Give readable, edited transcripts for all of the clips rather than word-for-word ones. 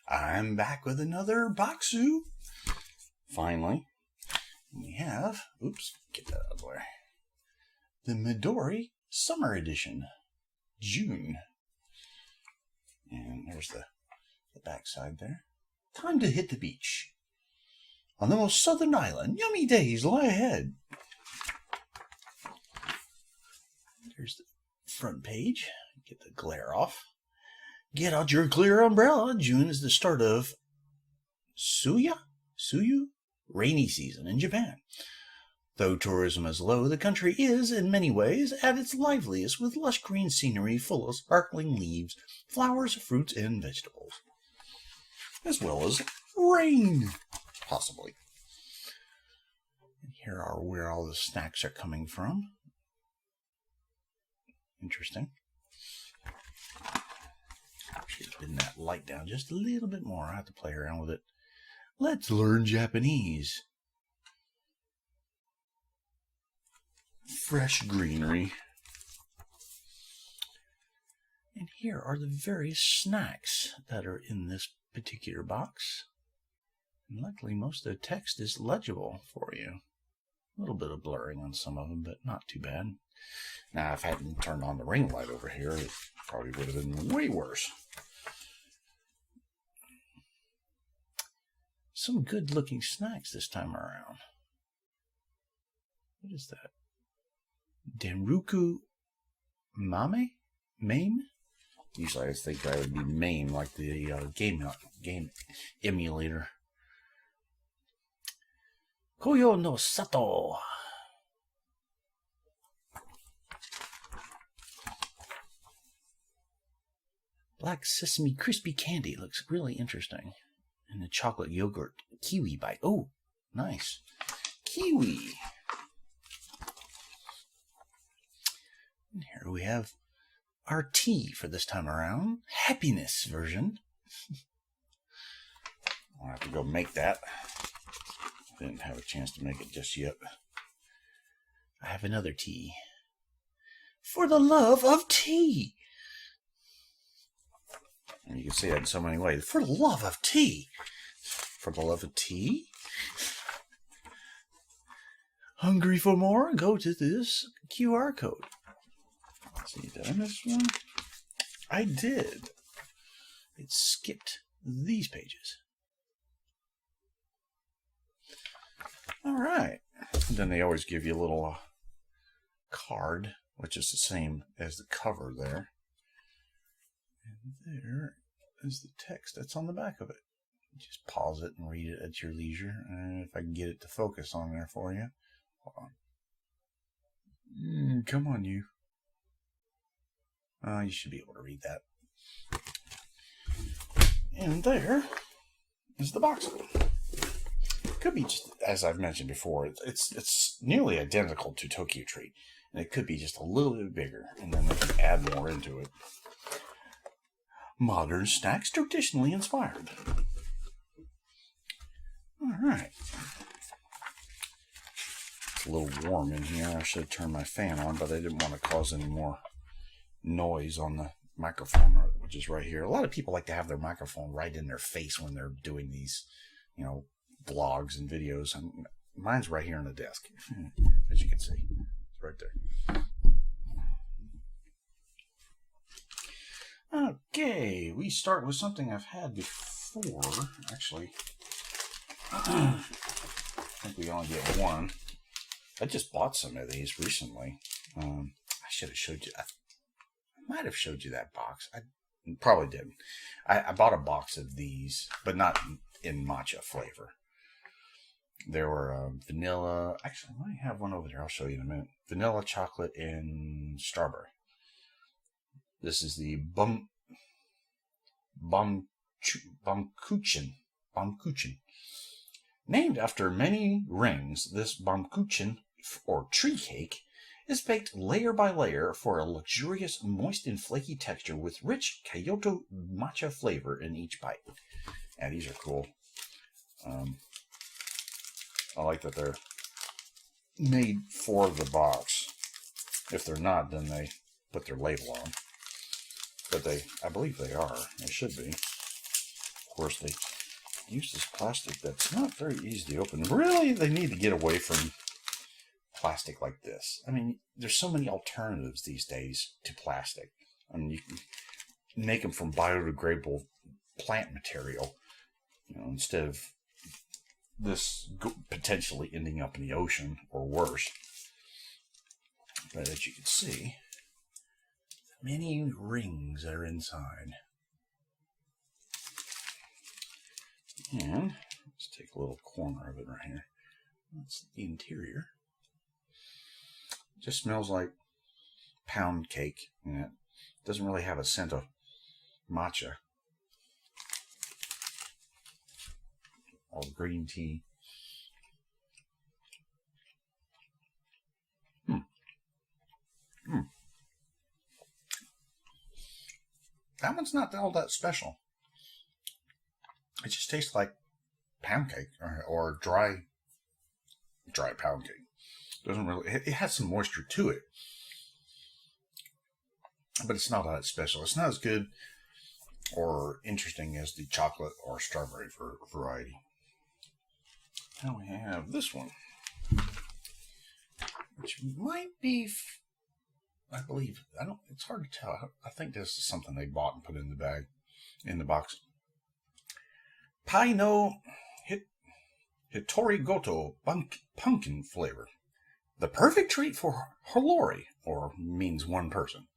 I'm back with another Bokksu. Finally, we have, get that out of the way, the Midori Summer Edition, June. And there's the backside there. Time to hit the beach. On the most southern island, yummy days lie ahead. There's the front page. Get the glare off. Get out your clear umbrella. June is the start of Suyu rainy season in Japan. Though tourism is low, the country is, in many ways, at its liveliest with lush green scenery full of sparkling leaves, flowers, fruits, and vegetables. As well as rain, possibly. And here are where all the snacks are coming from. Interesting. Actually, bring that light down just a little bit more. I have to play around with it. Let's learn Japanese. Fresh greenery. And here are the various snacks that are in this particular box. And luckily, most of the text is legible for you. A little bit of blurring on some of them, but not too bad. Now, if I hadn't turned on the ring light over here, it probably would have been way worse. Some good-looking snacks this time around. What is that? Denruku Mame? Usually I think that would be MAME, like the game emulator. Koyo no Sato. Black sesame crispy candy looks really interesting. And the chocolate yogurt kiwi bite. Oh, nice. Kiwi. And here we have our tea for this time around. Happiness version. I'll have to go make that. I didn't have a chance to make it just yet. I have another tea. For the love of tea. And you can see that in so many ways. For the love of tea. For the love of tea. Hungry for more? Go to this QR code. Let's see, did I miss one? I did. It skipped these pages. All right. And then they always give you a little card, which is the same as the cover there. And there is the text that's on the back of it. Just pause it and read it at your leisure. And if I can get it to focus on there for you. Hold on. Come on, you. You should be able to read that. And there is the box. Could be just, as I've mentioned before, it's nearly identical to Tokyo Treat. And it could be just a little bit bigger. And then they can add more into it. Modern snacks traditionally inspired. Alright. It's a little warm in here. I should have turned my fan on, but I didn't want to cause any more noise on the microphone, which is right here. A lot of people like to have their microphone right in their face when they're doing these, vlogs and videos. And mine's right here on the desk, as you can see. It's right there. Okay, we start with something I've had before. Actually, I think we only get one. I just bought some of these recently. I should have showed you. I might have showed you that box. I probably didn't. I bought a box of these, but not in matcha flavor. There were vanilla. Actually, I might have one over there. I'll show you in a minute. Vanilla, chocolate, and strawberry. This is the Bokksu. Named after many rings, this Bokksu, or tree cake, is baked layer by layer for a luxurious, moist and flaky texture with rich Kyoto matcha flavor in each bite. Yeah, these are cool. I like that they're made for the box. If they're not, then they put their label on. But I believe they are. They should be. course, they use this plastic that's not very easy to open. Really, they need to get away from plastic like this. I mean, there's so many alternatives these days to plastic. I mean, you can make them from biodegradable plant material, instead of this potentially ending up in the ocean or worse. But as you can see, many rings are inside. And let's take a little corner of it right here. That's the interior. It just smells like pound cake, and it doesn't really have a scent of matcha or green tea. That one's not all that special. It just tastes like pound cake or dry pound cake. Doesn't really. It has some moisture to it, but it's not that special. It's not as good or interesting as the chocolate or strawberry variety. Now we have this one, which might be, I believe, it's hard to tell. I think this is something they bought and put in the box. Pai no Hitori Goto pumpkin flavor. The perfect treat for Holori, or means one person.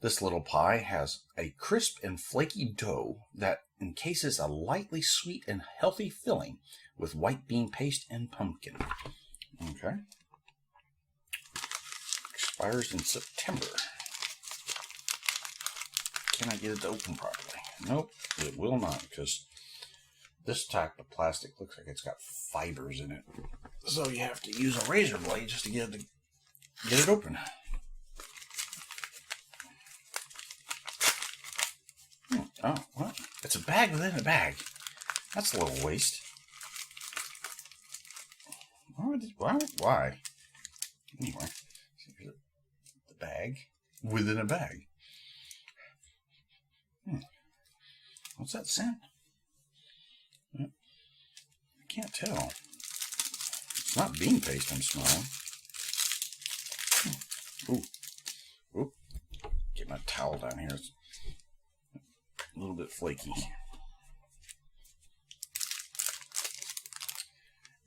This little pie has a crisp and flaky dough that encases a lightly sweet and healthy filling with white bean paste and pumpkin. Okay. Expires in September. Can I get it to open properly? Nope, it will not, because this type of plastic looks like it's got fibers in it. So you have to use a razor blade just to get it open. Oh, what? It's a bag within a bag. That's a little waste. Why? Anyway, here's the bag within a bag. What's that scent? I can't tell. It's not bean paste I'm smelling. Ooh. Get my towel down here. It's a little bit flaky.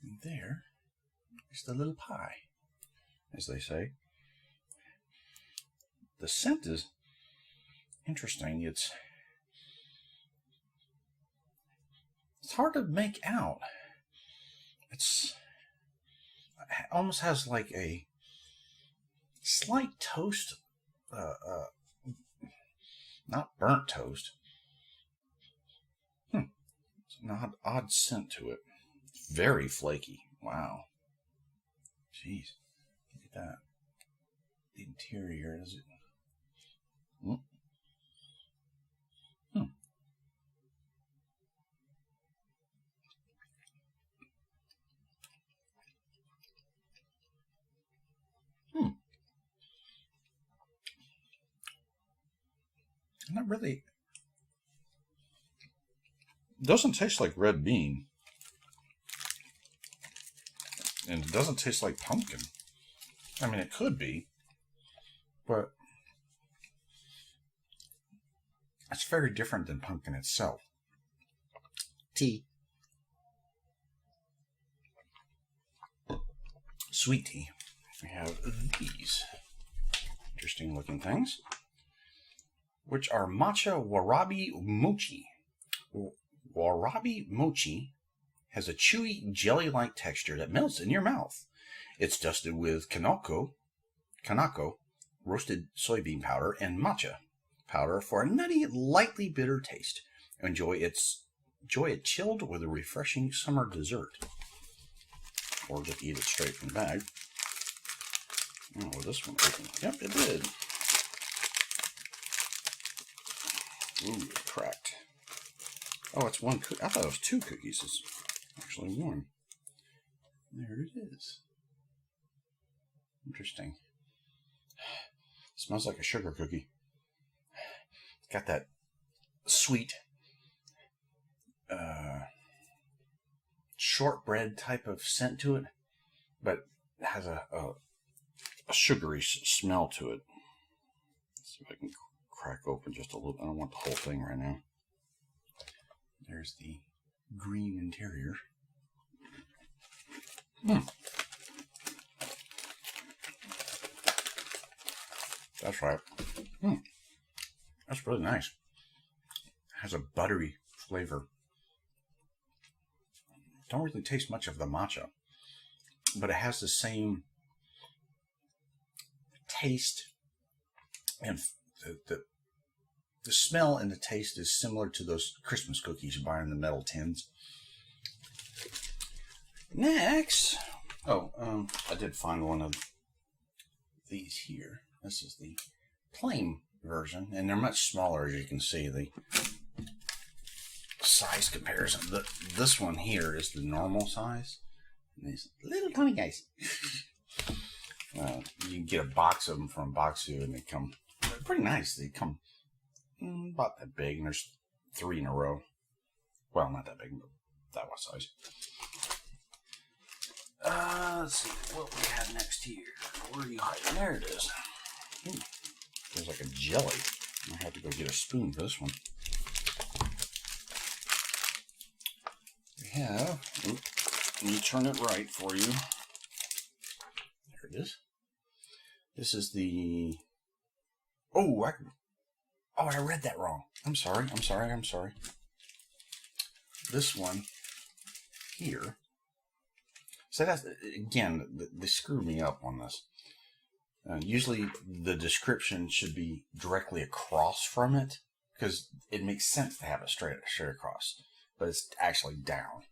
And there is the little pie, as they say. The scent is interesting. It's hard to make out. It almost has like a slight toast, not burnt toast. It's an odd scent to it. Very flaky. Wow. Jeez. Look at that. The interior, is it? Not really. It doesn't taste like red bean. And it doesn't taste like pumpkin. I mean, it could be. But it's very different than pumpkin itself. Tea. Sweet tea. We have these interesting looking things, which are matcha warabi mochi. Warabi mochi has a chewy, jelly-like texture that melts in your mouth. It's dusted with kanako, roasted soybean powder, and matcha powder for a nutty, lightly bitter taste. Enjoy it chilled with a refreshing summer dessert. Or just eat it straight from the bag. Oh, well, this one opened. Yep, it did. Ooh, it's cracked. Oh, it's one cookie. I thought it was two cookies. It's actually one. There it is. Interesting. It smells like a sugar cookie. It's got that sweet shortbread type of scent to it, but it has a sugary smell to it. Let's see if I can crack open just a little. I don't want the whole thing right now. There's the green interior. That's right. That's really nice. It has a buttery flavor. Don't really taste much of the matcha, but it has the same taste, and the smell and the taste is similar to those Christmas cookies you buy in the metal tins. Next, I did find one of these here. This is the plain version, and they're much smaller, as you can see. The size comparison. This one here is the normal size. And these little tiny guys. You can get a box of them from Bokksu, and they're pretty nice. They come about that big, and there's 3 in a row. Well, not that big, but that one size. Let's see what we have next here. Where are you hiding? There it is. There's like a jelly. I have to go get a spoon for this one. We have, let me turn it right for you. There it is. This is the, I read that wrong. I'm sorry. This one here. So that's, again, they screwed me up on this. Usually the description should be directly across from it, because it makes sense to have it straight across, but it's actually down.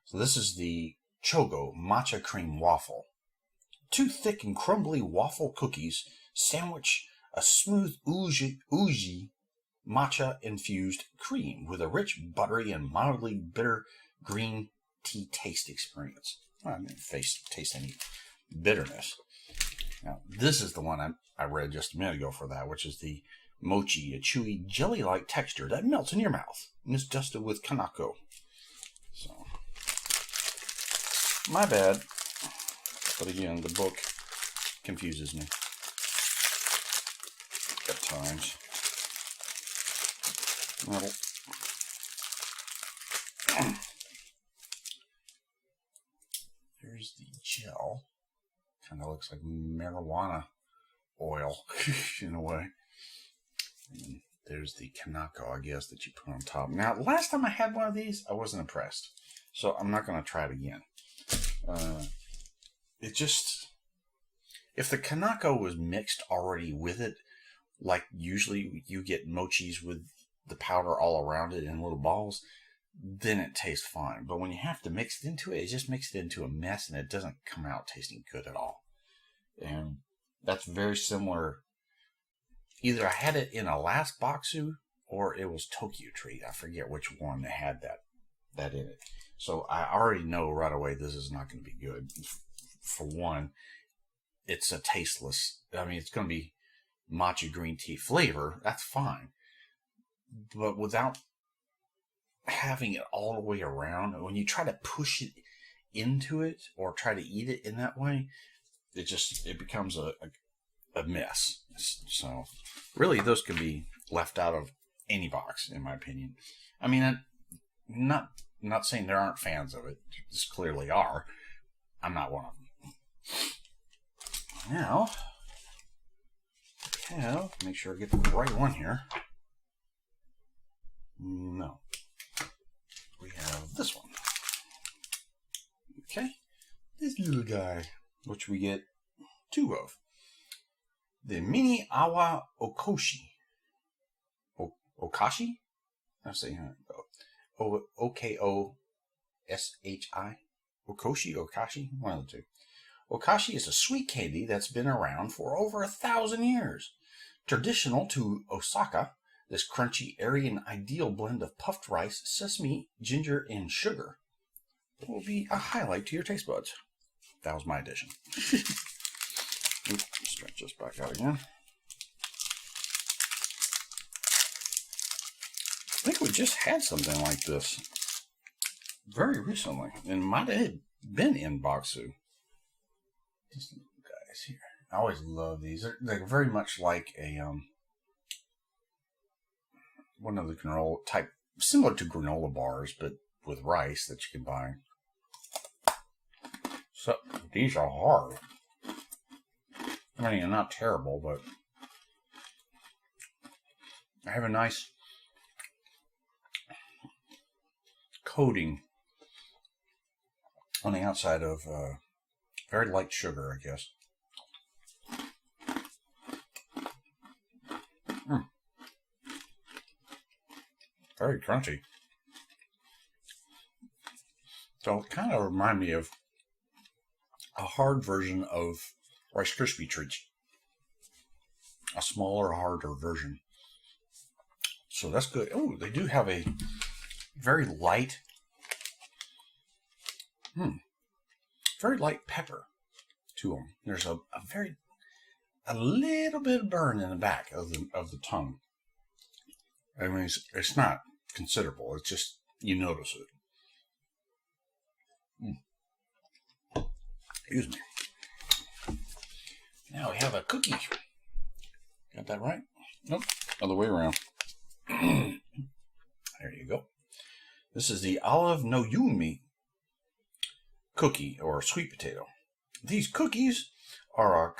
So this is the Chogo Matcha Cream Waffle. 2 thick and crumbly waffle cookies sandwich a smooth uji matcha infused cream with a rich, buttery, and mildly bitter green tea taste experience. I didn't taste any bitterness. Now, this is the one I read just a minute ago for that, which is the mochi, a chewy, jelly-like texture that melts in your mouth and is dusted with kanako. So, my bad. But again, the book confuses me at times. There's the gel. Kind of looks like marijuana oil in a way. And there's the kanako, I guess, that you put on top. Now, last time I had one of these, I wasn't impressed. So I'm not going to try it again. It just, if the kanako was mixed already with it, like usually you get mochis with the powder all around it in little balls, then it tastes fine. But when you have to mix it into it, it just makes it into a mess, and it doesn't come out tasting good at all. And that's very similar. Either I had it in a last Bokksu, or it was Tokyo Treat. I forget which one that had that in it. So I already know right away this is not going to be good. For one, it's a tasteless. I mean, it's going to be matcha green tea flavor. That's fine. But without having it all the way around, when you try to push it into it or try to eat it in that way, it becomes a mess. So really, those could be left out of any box, in my opinion. I mean, I'm not saying there aren't fans of it. Just clearly are. I'm not one of them. Now, make sure I get the right one here. No. We have this one. Okay. This little guy, which we get 2 of. The Mini Awa Okoshi. Okashi? I'm saying O-K-O-S-H-I. Okashi? One of the two. Okashi is a sweet candy that's been around for over 1,000 years. Traditional to Osaka, this crunchy, airy, and ideal blend of puffed rice, sesame, ginger, and sugar will be a highlight to your taste buds. That was my addition. Oops, stretch this back out again. I think we just had something like this. very recently, and might have been in Bokksu. These guys here, I always love these. They're very much like a one of the granola type, similar to granola bars, but with rice that you can buy. So these are hard. I mean, they're not terrible, but I have a nice coating on the outside of very light sugar, I guess. Very crunchy. So it kind of remind me of a hard version of Rice Krispie treats. A smaller, harder version. So that's good. Oh, they do have a very light, very light pepper to them. There's a little bit of burn in the back of the tongue. I mean, it's not considerable. It's just, you notice it. Excuse me. Now we have a cookie. Got that right? Nope. Other way around. There you go. This is the olive no yumi cookie, or sweet potato. These cookies are a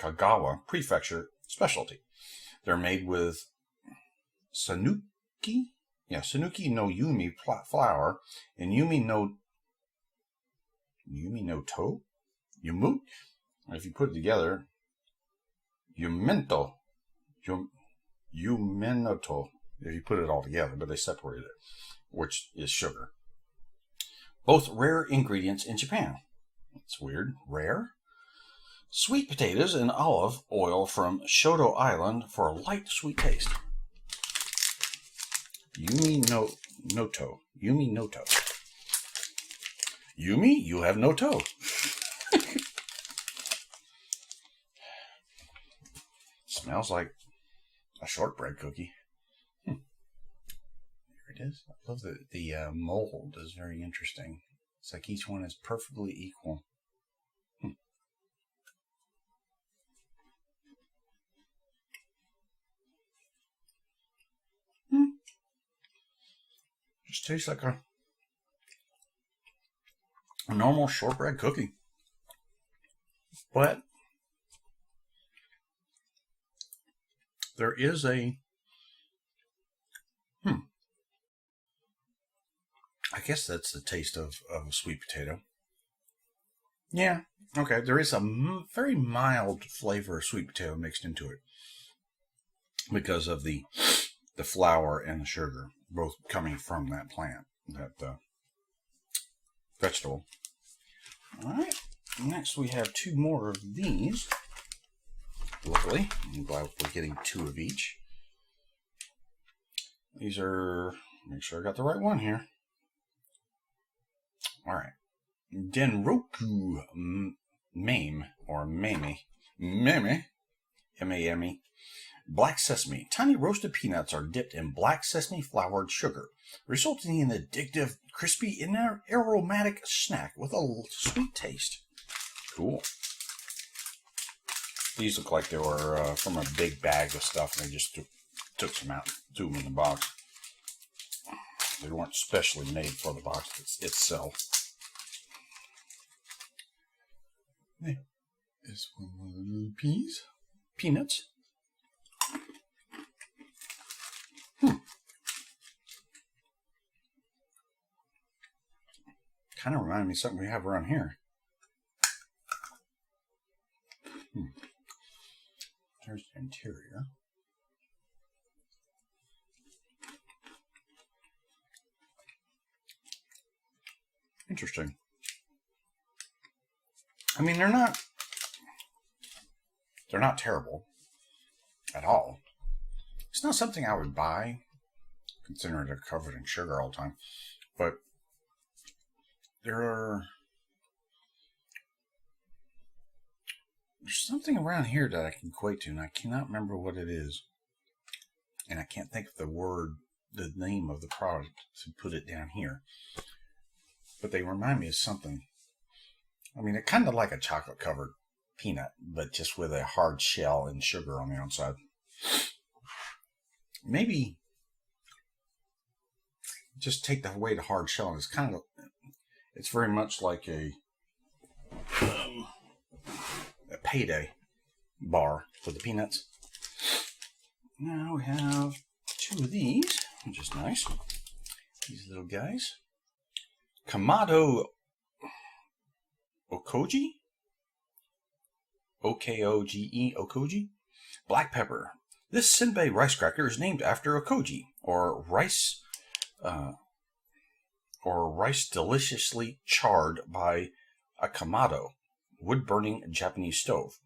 Kagawa prefecture specialty. They're made with Sanuki no yumi flour and yumi no to? Yumu? If you put it together, Yumenoto, if you put it all together, but they separated it, which is sugar. Both rare ingredients in Japan. That's weird. Rare? Sweet potatoes and olive oil from Shodo Island for a light, sweet taste. Yumi noto. Yumi, you have no toe. Smells like a shortbread cookie. Here it is. I love the mold is very interesting. It's like each one is perfectly equal. Just tastes like a normal shortbread cookie. But there is a I guess that's the taste of a sweet potato. Yeah, okay. There is a very mild flavor of sweet potato mixed into it because of the flour and the sugar, both coming from that plant, that vegetable. All right. Next, we have two more of these. Lovely. I'm glad we're getting two of each. These are, make sure I got the right one here. All right. Denroku Mame, or Mame, M-A-M-E, black sesame. Tiny roasted peanuts are dipped in black sesame floured sugar, resulting in an addictive, crispy, and aromatic snack with a sweet taste. Cool. These look like they were from a big bag of stuff, and they just took some out, threw them in the box. They weren't specially made for the box itself. This one of the little peanuts. Kind of reminded me of something we have around here. There's the interior. Interesting. I mean, they're not terrible at all. It's not something I would buy, considering they're covered in sugar all the time. But there's something around here that I can equate to, and I cannot remember what it is. And I can't think of the word the name of the product to put it down here. But they remind me of something. I mean, they're kind of like a chocolate-covered peanut, but just with a hard shell and sugar on the outside. Maybe just take away the hard shell. It's very much like a payday bar for the peanuts. Now we have 2 of these, which is nice. These little guys. Kamado Okoji? Okoge? Okoji? Black pepper. This senbei rice cracker is named after Okoji, or rice deliciously charred by a kamado, wood-burning Japanese stove.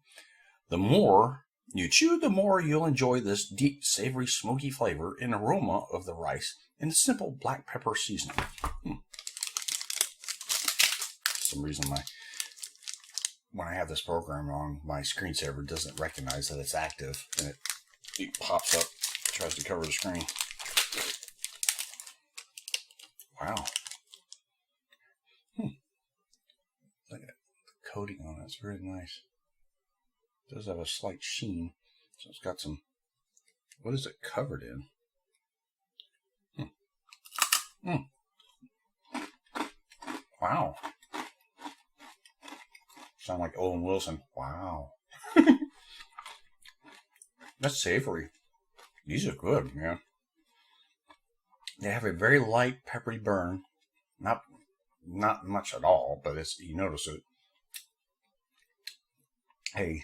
The more you chew, the more you'll enjoy this deep, savory, smoky flavor and aroma of the rice and the simple black pepper seasoning. For some reason, when I have this program on, my screensaver doesn't recognize that it's active, and it pops up, tries to cover the screen. Wow. Look at the coating on it. It's very nice. It does have a slight sheen. So it's got some... What is it covered in? Wow. Sound like Owen Wilson. Wow. That's savory. These are good, man. They have a very light peppery burn. Not much at all, but you notice it. A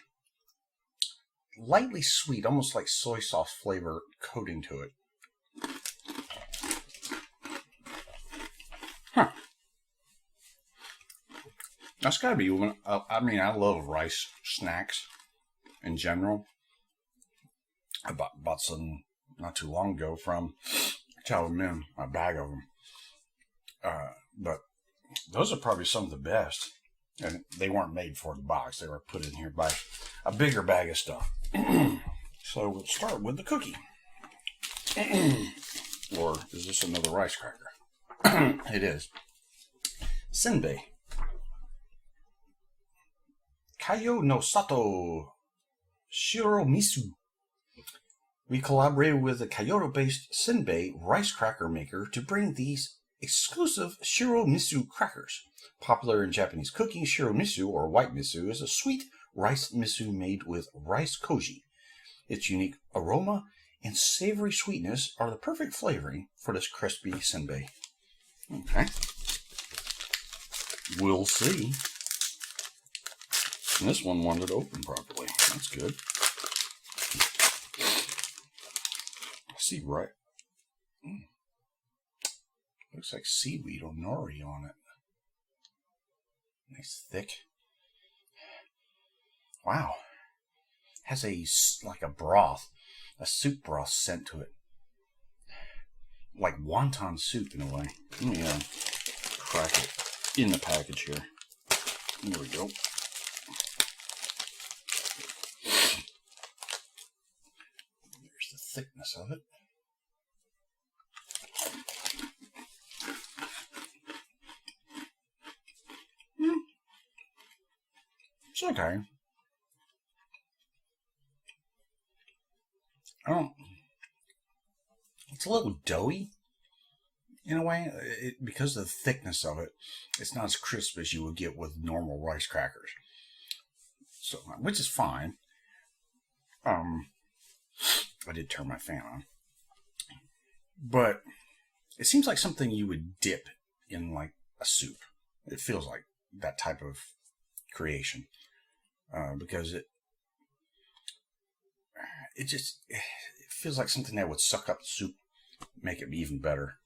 lightly sweet, almost like soy sauce flavor coating to it. That's gotta be one. I mean, I love rice snacks in general. I bought some not too long ago from Chow Min, a bag of them. But those are probably some of the best. And they weren't made for the box. They were put in here by a bigger bag of stuff. So we'll start with the cookie. Or is this another rice cracker? It is. Senbei. Kayo no Sato Shiromisu. We collaborated with a Kyoto-based senbei rice cracker maker to bring these exclusive shiromisu crackers. Popular in Japanese cooking, shiromisu, or white miso, is a sweet rice miso made with rice koji. Its unique aroma and savory sweetness are the perfect flavoring for this crispy senbei. Okay. We'll see. And this one wanted to open properly. That's good. See, right? Looks like seaweed or nori on it. Nice thick. Wow. Has like a broth, a soup broth scent to it. Like wonton soup in a way. Let me crack it in the package here. There we go. There's the thickness of it. It's okay. It's a little doughy in a way, because of the thickness of it. It's not as crisp as you would get with normal rice crackers, so which is fine. I did turn my fan on, but it seems like something you would dip in like a soup. It feels like that type of creation, because it feels like something that would suck up the soup, make it even better.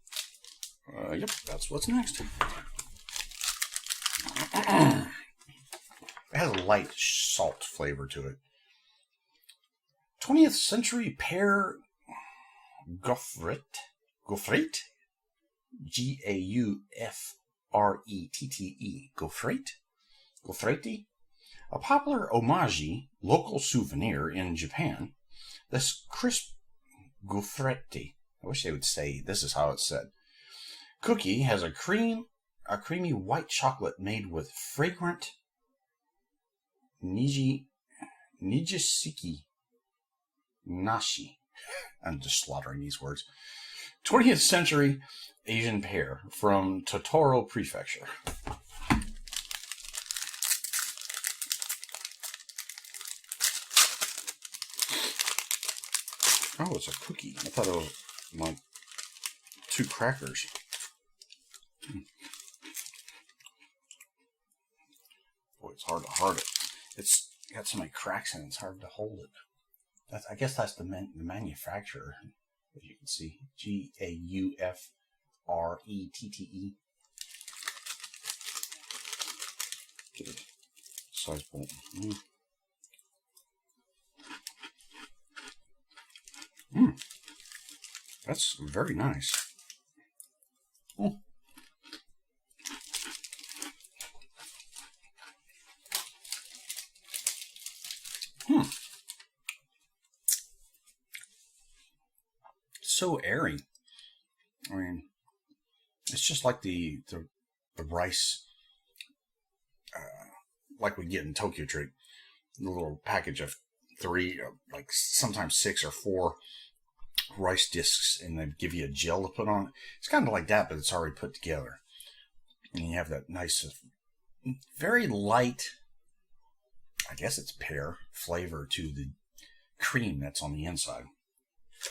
Yep, that's what's next. It has a light salt flavor to it. 20th century pear gaufrette? Gaufrette? Gaufrette? A popular omagi local souvenir in Japan. This crisp gaufrette wish they would say this is how it's said. Cookie has a creamy white chocolate made with fragrant Nijisiki Nashi. I'm just slaughtering these words. 20th century Asian pear from Totoro Prefecture. Oh, it's a cookie. I thought it was like 2 crackers. Boy, it's hard to hold it. It's got so many cracks in it, it's hard to hold it. I guess that's the manufacturer, as you can see. Gaufrette. Get a size bowl. That's very nice. So airy. I mean, it's just like the rice, like we get in Tokyo Treat. The little package of 3, like sometimes 6 or 4 rice discs, and they give you a gel to put on it. It's kind of like that, but it's already put together. And you have that nice, very light, I guess it's pear flavor to the cream that's on the inside.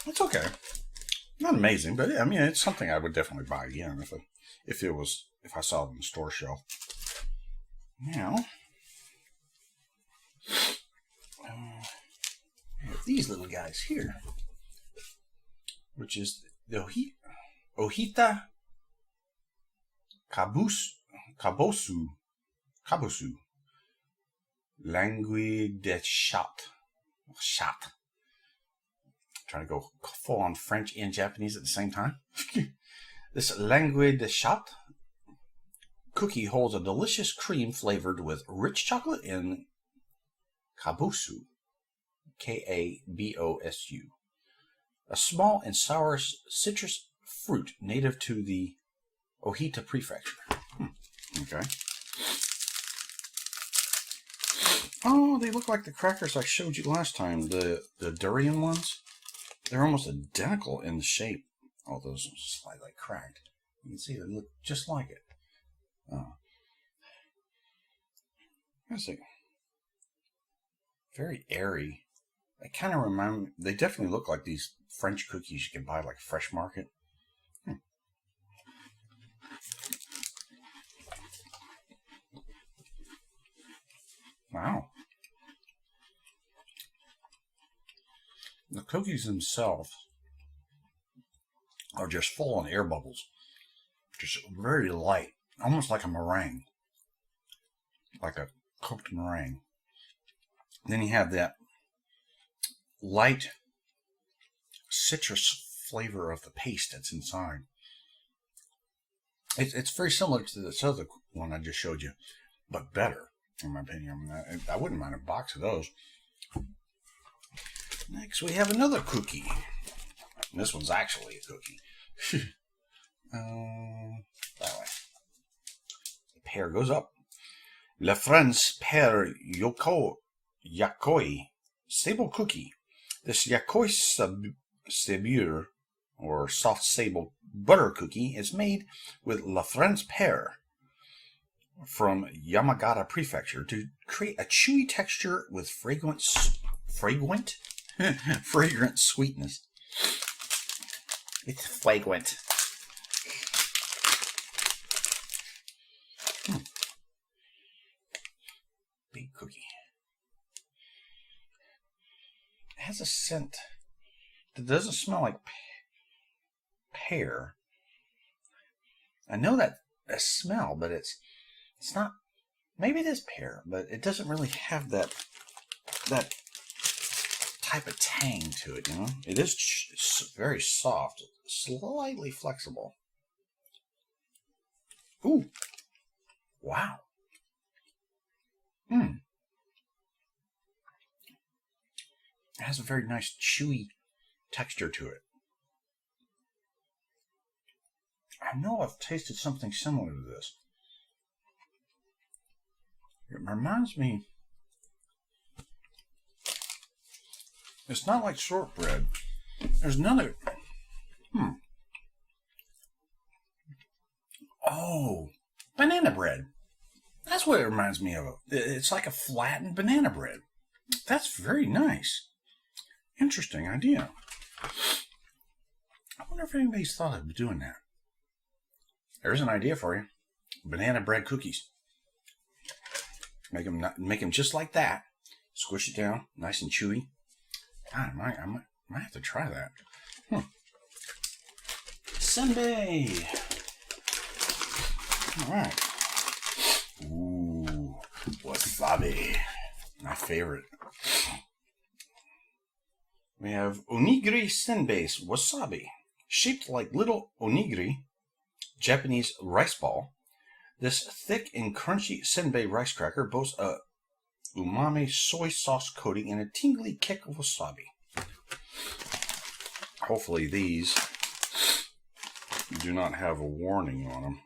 It's okay. Not amazing, but I mean, it's something I would definitely buy again if I saw it on the store shelf. Now, I have these little guys here, which is the Ohita Kabosu Langue de Chat. Trying to go full on French and Japanese at the same time. This Langue de Chat cookie holds a delicious cream flavored with rich chocolate and kabosu, Kabosu, a small and sour citrus fruit native to the Ohita Prefecture. Okay. Oh, they look like the crackers I showed you last time, the durian ones. They're almost identical in the shape. Oh, those are slightly cracked. You can see they look just like it. Let's see. Very airy. They kind of remind me, they definitely look like these French cookies you can buy like Fresh Market. Wow. The cookies themselves are just full on air bubbles. Just very light. Almost like a meringue. Like a cooked meringue. Then you have that light citrus flavor of the paste that's inside. It's very similar to this other one I just showed you, but better, in my opinion. I wouldn't mind a box of those. Next, we have another cookie. This one's actually a cookie. That way. The pear goes up. La France Pear Yakoi Sable Cookie. This Yakoi Sabure, or soft sable butter cookie, is made with La France pear from Yamagata Prefecture to create a chewy texture with fragrant sweetness. It's fragrant. Big cookie. It has a scent that doesn't smell like pear. I know that smell, but it's not. Maybe it is pear, but it doesn't really have that type of tang to it. You know, it is very soft, slightly flexible. Ooh, wow. It has a very nice chewy texture to it. I know I've tasted something similar to this. It reminds me. It's not like shortbread. There's another. Oh, banana bread. That's what it reminds me of. It's like a flattened banana bread. That's very nice. Interesting idea. I wonder if anybody's thought of doing that. There's an idea for you. Banana bread cookies. Make them just like that. Squish it down, nice and chewy. God, I might have to try that. Senbei. All right. Ooh, wasabi. My favorite. We have onigiri senbei wasabi. Shaped like little onigiri, Japanese rice ball, this thick and crunchy senbei rice cracker boasts a umami soy sauce coating and a tingly kick of wasabi. Hopefully these do not have a warning on them.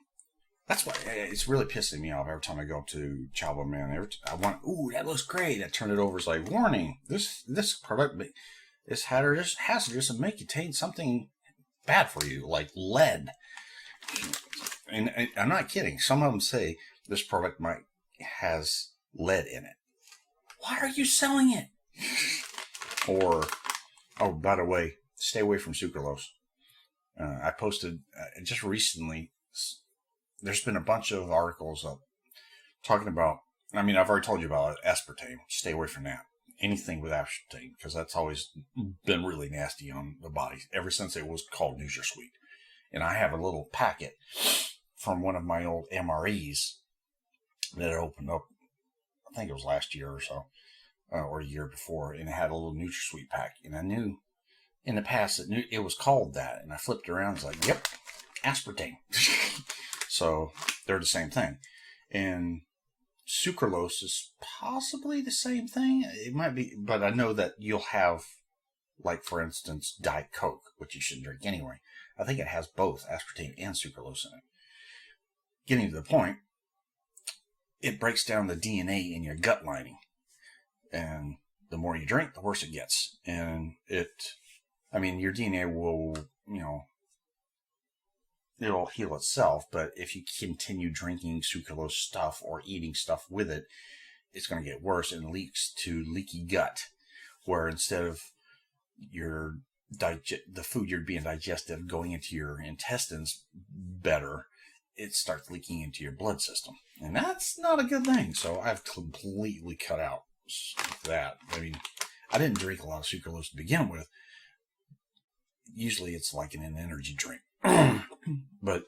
That's why it's really pissing me off every time I go up to Chowba Man. I want, ooh, that looks great. I turn it over, it's like, warning, this product is hazardous and may contain something bad for you, like lead. And I'm not kidding. Some of them say this product has lead in it. Why are you selling it? Or, oh, by the way, stay away from sucralose. I posted just recently. There's been a bunch of articles up talking about. I mean, I've already told you about aspartame. Stay away from that. Anything with aspartame, because that's always been really nasty on the body ever since it was called NutraSweet. And I have a little packet from one of my old MREs that opened up, I think it was last year or so, or a year before, and it had a little NutraSweet pack. And I knew in the past that it was called that, and I flipped around, it's like, yep, aspartame. So they're the same thing. And sucralose is possibly the same thing. It might be, but I know that you'll have, like, for instance, Diet Coke, which you shouldn't drink anyway. I think it has both aspartame and sucralose in it. Getting to the point, it breaks down the DNA in your gut lining. And the more you drink, the worse it gets. And your DNA will, it'll heal itself. But if you continue drinking sucralose stuff or eating stuff with it, it's going to get worse and leaks to leaky gut. Where instead of the food you're being digested going into your intestines better, it starts leaking into your blood system. And that's not a good thing. So I've completely cut out that. I mean, I didn't drink a lot of sucralose to begin with. Usually it's like in an energy drink. But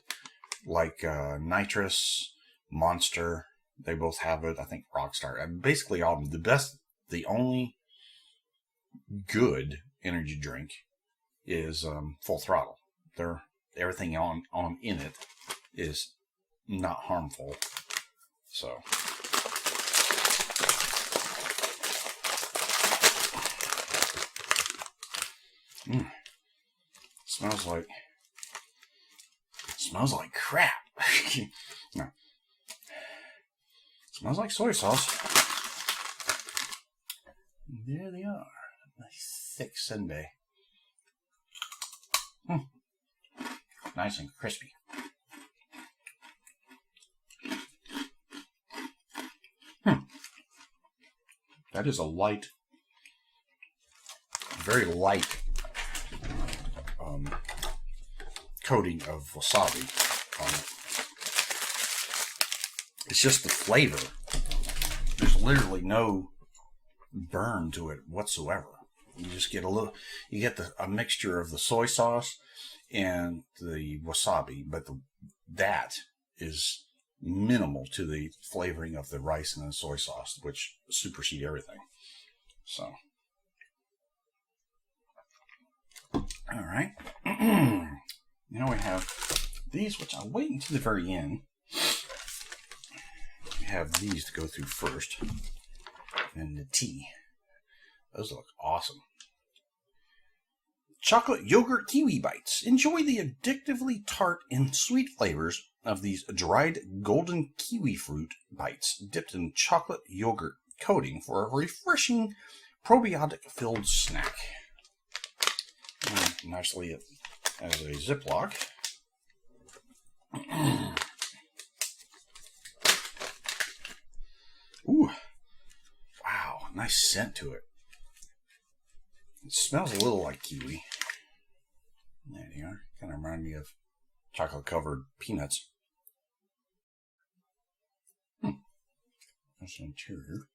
like Nitrous, Monster, they both have it. I think Rockstar. Basically all of them. The only good energy drink is Full Throttle. Everything in it is not harmful. So smells like crap. No. Smells like soy sauce. There they are. Nice thick senbei. Nice and crispy. That is a light, very light coating of wasabi on it. It's just the flavor. There's literally no burn to it whatsoever. You just get a mixture of the soy sauce and the wasabi, but that is minimal to the flavoring of the rice and the soy sauce, which supersede everything. So, all right. Now we have these, which I'll wait until the very end. We have these to go through first, and the tea. Those look awesome. chocolate yogurt kiwi bites. Enjoy the addictively tart and sweet flavors of these dried golden kiwi fruit bites dipped in chocolate yogurt coating for a refreshing probiotic-filled snack. And nicely as a Ziploc. Ooh, wow, nice scent to it. It smells a little like kiwi. There you are. Kind of remind me of chocolate-covered peanuts. That's the interior.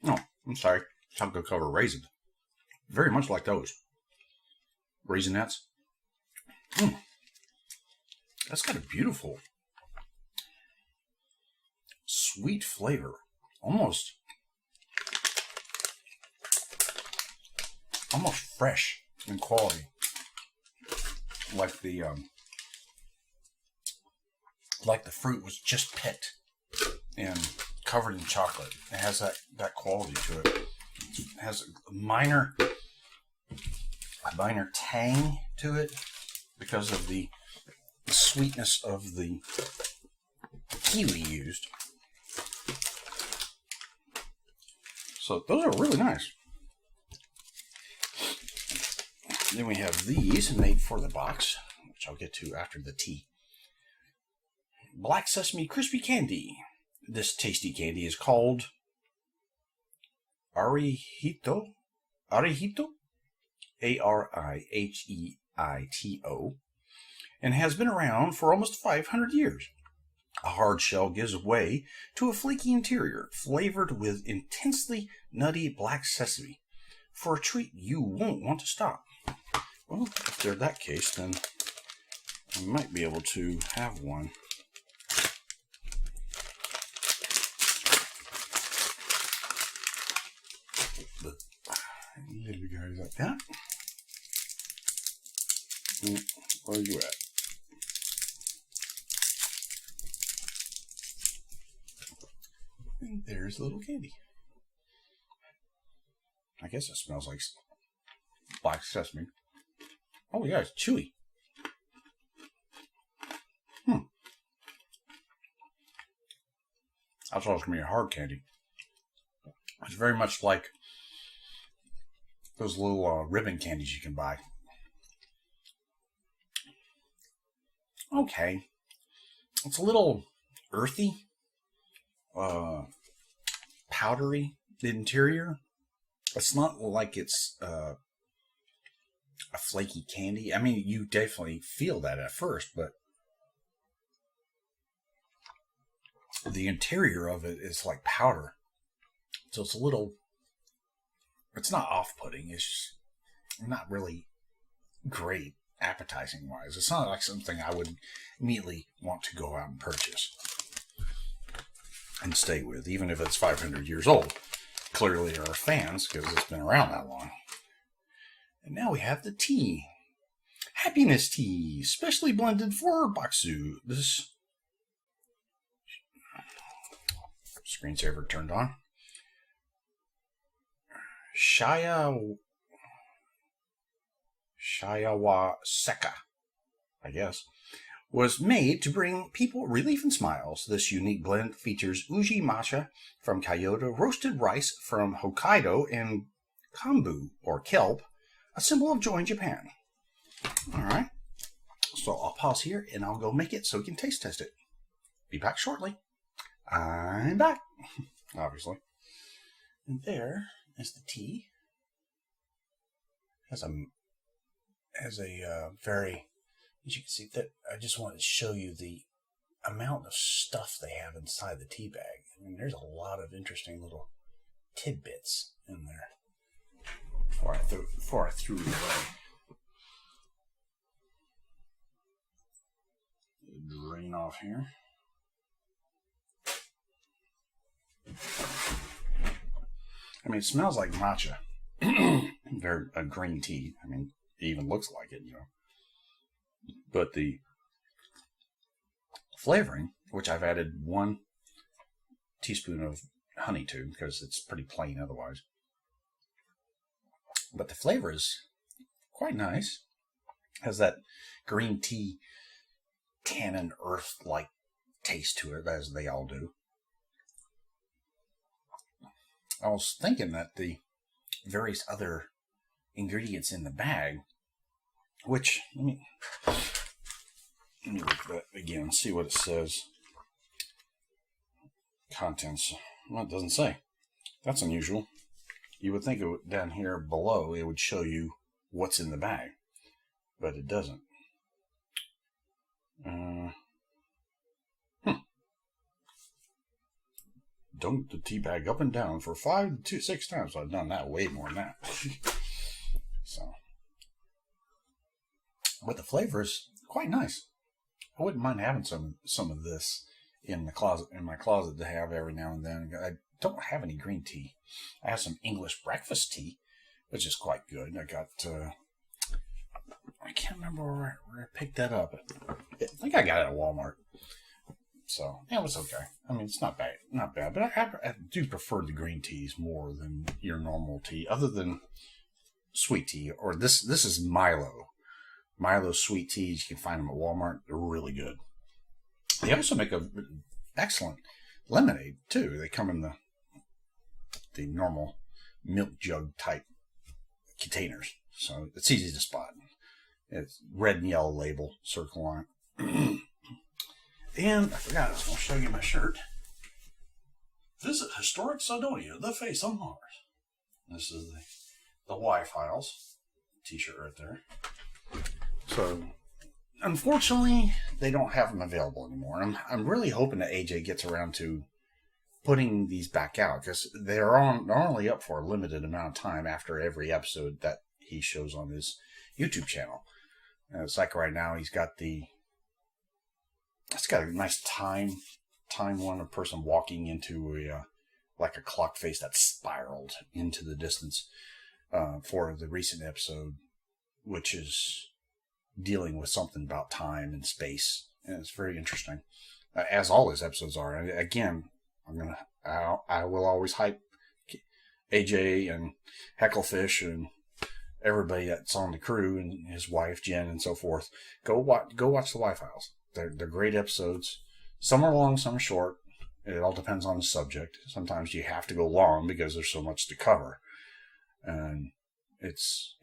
Oh, I'm sorry. Chocolate-covered raisins. Very much like those. Raisinets. That's got a beautiful sweet flavor. Almost fresh in quality. Like the fruit was just picked and covered in chocolate. It has that quality to it. It has a minor tang to it because of the sweetness of the kiwi used. So those are really nice. Then we have these made for the box, which I'll get to after the tea. Black Sesame Crispy Candy. This tasty candy is called Arihito. Arihito. And has been around for almost 500 years. A hard shell gives way to a flaky interior, flavored with intensely nutty black sesame. For a treat you won't want to stop. Well, if they're that case, then I might be able to have one. Little guys like that. Where are you at? And there's a little candy. I guess it smells like black sesame. Oh yeah, it's chewy. I thought it was going to be a hard candy. It's very much like those little ribbon candies you can buy. Okay. It's a little earthy, powdery, the interior. It's not like it's a flaky candy. I mean, you definitely feel that at first, but the interior of it is like powder. So it's a little, it's not off-putting. It's just not really great appetizing wise. It's not like something I would immediately want to go out and purchase and stay with, even if it's 500 years old. Clearly there are fans because it's been around that long. And now we have the tea. Happiness tea, specially blended for Bokksu. This screensaver turned on. Shayawa Seka, I guess, was made to bring people relief and smiles. This unique blend features uji matcha from Kyoto, roasted rice from Hokkaido, and kombu, or kelp, a symbol of joy in Japan. All right, so I'll pause here and I'll go make it so we can taste test it. Be back shortly. I'm back, obviously. And there is the tea. Has a very, as you can see, that I just wanted to show you the amount of stuff they have inside the tea bag. I mean, there's a lot of interesting little tidbits in there. Before I threw it away. Drain off here. I mean, it smells like matcha. They're a green tea. I mean, it even looks like it, you know. But the flavoring, which I've added 1 teaspoon of honey to, because it's pretty plain otherwise. But the flavor is quite nice. Has that green tea tannin earth-like taste to it, as they all do. I was thinking that the various other ingredients in the bag, which, let me look at that again, see what it says. Contents. Well, it doesn't say. That's unusual. You would think it would, down here below, it would show you what's in the bag, but it doesn't. Dunk the tea bag up and down for 5 to 6 times. I've done that way more than that. So, but the flavor is quite nice. I wouldn't mind having some of this in my closet to have every now and then. I don't have any green tea. I have some English breakfast tea, which is quite good. I got, I can't remember where I picked that up. I think I got it at Walmart. So, yeah, it was okay. I mean, it's not bad, but I do prefer the green teas more than your normal tea, other than sweet tea, or this is Milo. Milo sweet teas, you can find them at Walmart. They're really good. They also make an excellent lemonade, too. They come in the normal milk jug type containers, so it's easy to spot. It's red and yellow label, circle on it. And I forgot, I was going to show you my shirt. Visit Historic Cydonia, the face of Mars. This is the Y-Files t-shirt right there. So, unfortunately, they don't have them available anymore. I'm really hoping that AJ gets around to putting these back out, because they're only up for a limited amount of time after every episode that he shows on his YouTube channel. It's like right now he's got it's got a nice time one, a person walking into like a clock face that spiraled into the distance for the recent episode, which is dealing with something about time and space, and it's very interesting, as all his episodes are. And again, I will always hype AJ and Hecklefish and everybody that's on the crew and his wife Jen and so forth. Go watch the Y-Files. They're great episodes. Some are long, some are short. It all depends on the subject. Sometimes you have to go long because there's so much to cover. And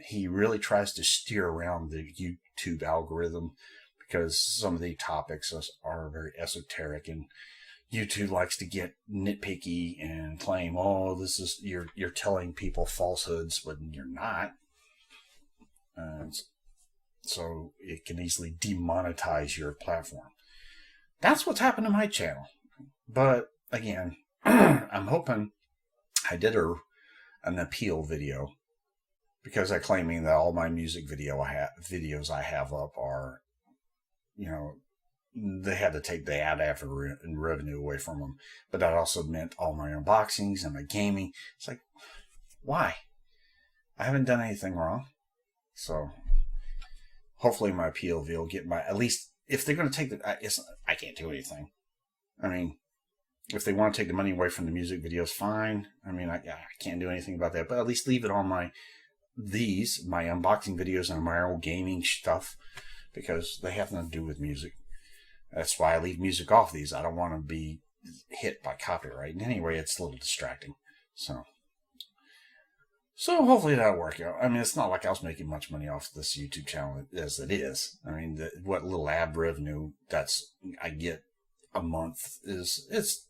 he really tries to steer around the YouTube algorithm, because some of the topics are very esoteric, and YouTube likes to get nitpicky and claim, oh, this is you're telling people falsehoods when you're not. So it can easily demonetize your platform. That's what's happened to my channel. But again, I'm hoping I did an appeal video, because I'm claiming that all my music videos I have up are, they had to take the ad and revenue away from them. But that also meant all my unboxings and my gaming. It's like, why? I haven't done anything wrong. So hopefully my appeal will get at least, if they're going to take I can't do anything. I mean, if they want to take the money away from the music videos, fine. I mean, I can't do anything about that, but at least leave it on my unboxing videos and my old gaming stuff, because they have nothing to do with music. That's why I leave music off these. I don't want to be hit by copyright. And anyway, it's a little distracting. So hopefully that'll work out. I mean, it's not like I was making much money off this YouTube channel as it is. I mean, what little ad revenue I get a month it's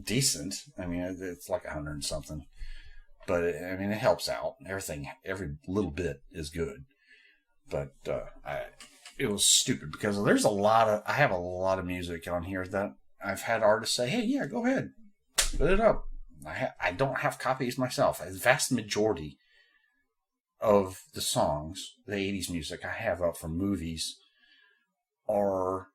decent. I mean, it's like 100 and something. But I mean, it helps out. Every little bit is good. But it was stupid, because I have a lot of music on here that I've had artists say, hey, yeah, go ahead, put it up. I don't have copies myself. The vast majority of the songs, the 80s music I have up from movies, are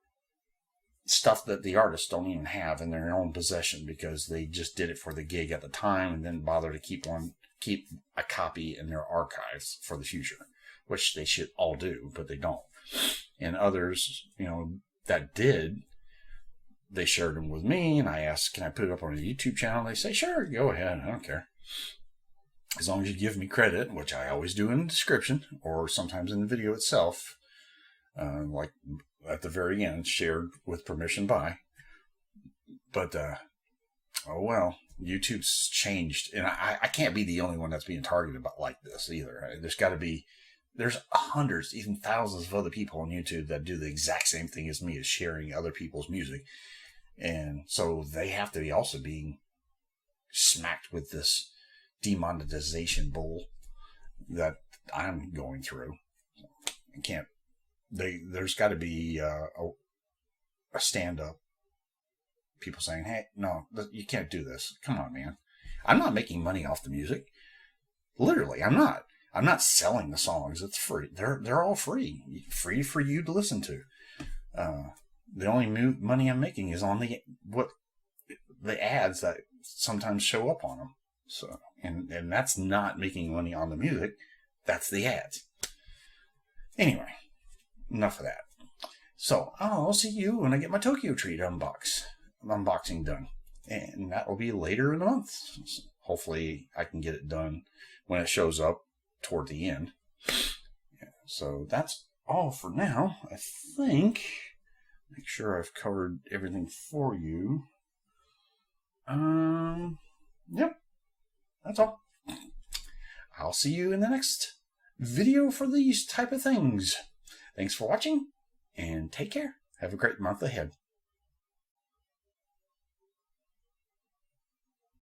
stuff that the artists don't even have in their own possession, because they just did it for the gig at the time and didn't bother to keep a copy in their archives for the future, which they should all do, but they don't. And others, that did, they shared them with me, and I asked, can I put it up on a YouTube channel? They say, sure, go ahead, I don't care. as long as you give me credit, which I always do in the description or sometimes in the video itself, like at the very end, shared with permission by. But, oh well, YouTube's changed. And I can't be the only one that's being targeted about like this either. There's got to be, there's hundreds, even thousands of other people on YouTube that do the exact same thing as me, as sharing other people's music. And so they have to be also being smacked with this demonetization bull that I'm going through. I can't, there's got to be a stand up. People saying, hey, no, you can't do this. Come on, man. I'm not making money off the music. Literally, I'm not. I'm not selling the songs. It's free. They're all free. Free for you to listen to. The only money I'm making is on the ads that sometimes show up on them. So, and that's not making money on the music. That's the ads. Anyway, enough of that. So I'll see you when I get my Tokyo Treat unboxing done. And that will be later in the month. So hopefully I can get it done when it shows up toward the end. Yeah, so that's all for now. I think. Make sure I've covered everything for you. Yep. That's all. I'll see you in the next video for these type of things. Thanks for watching, and take care. Have a great month ahead.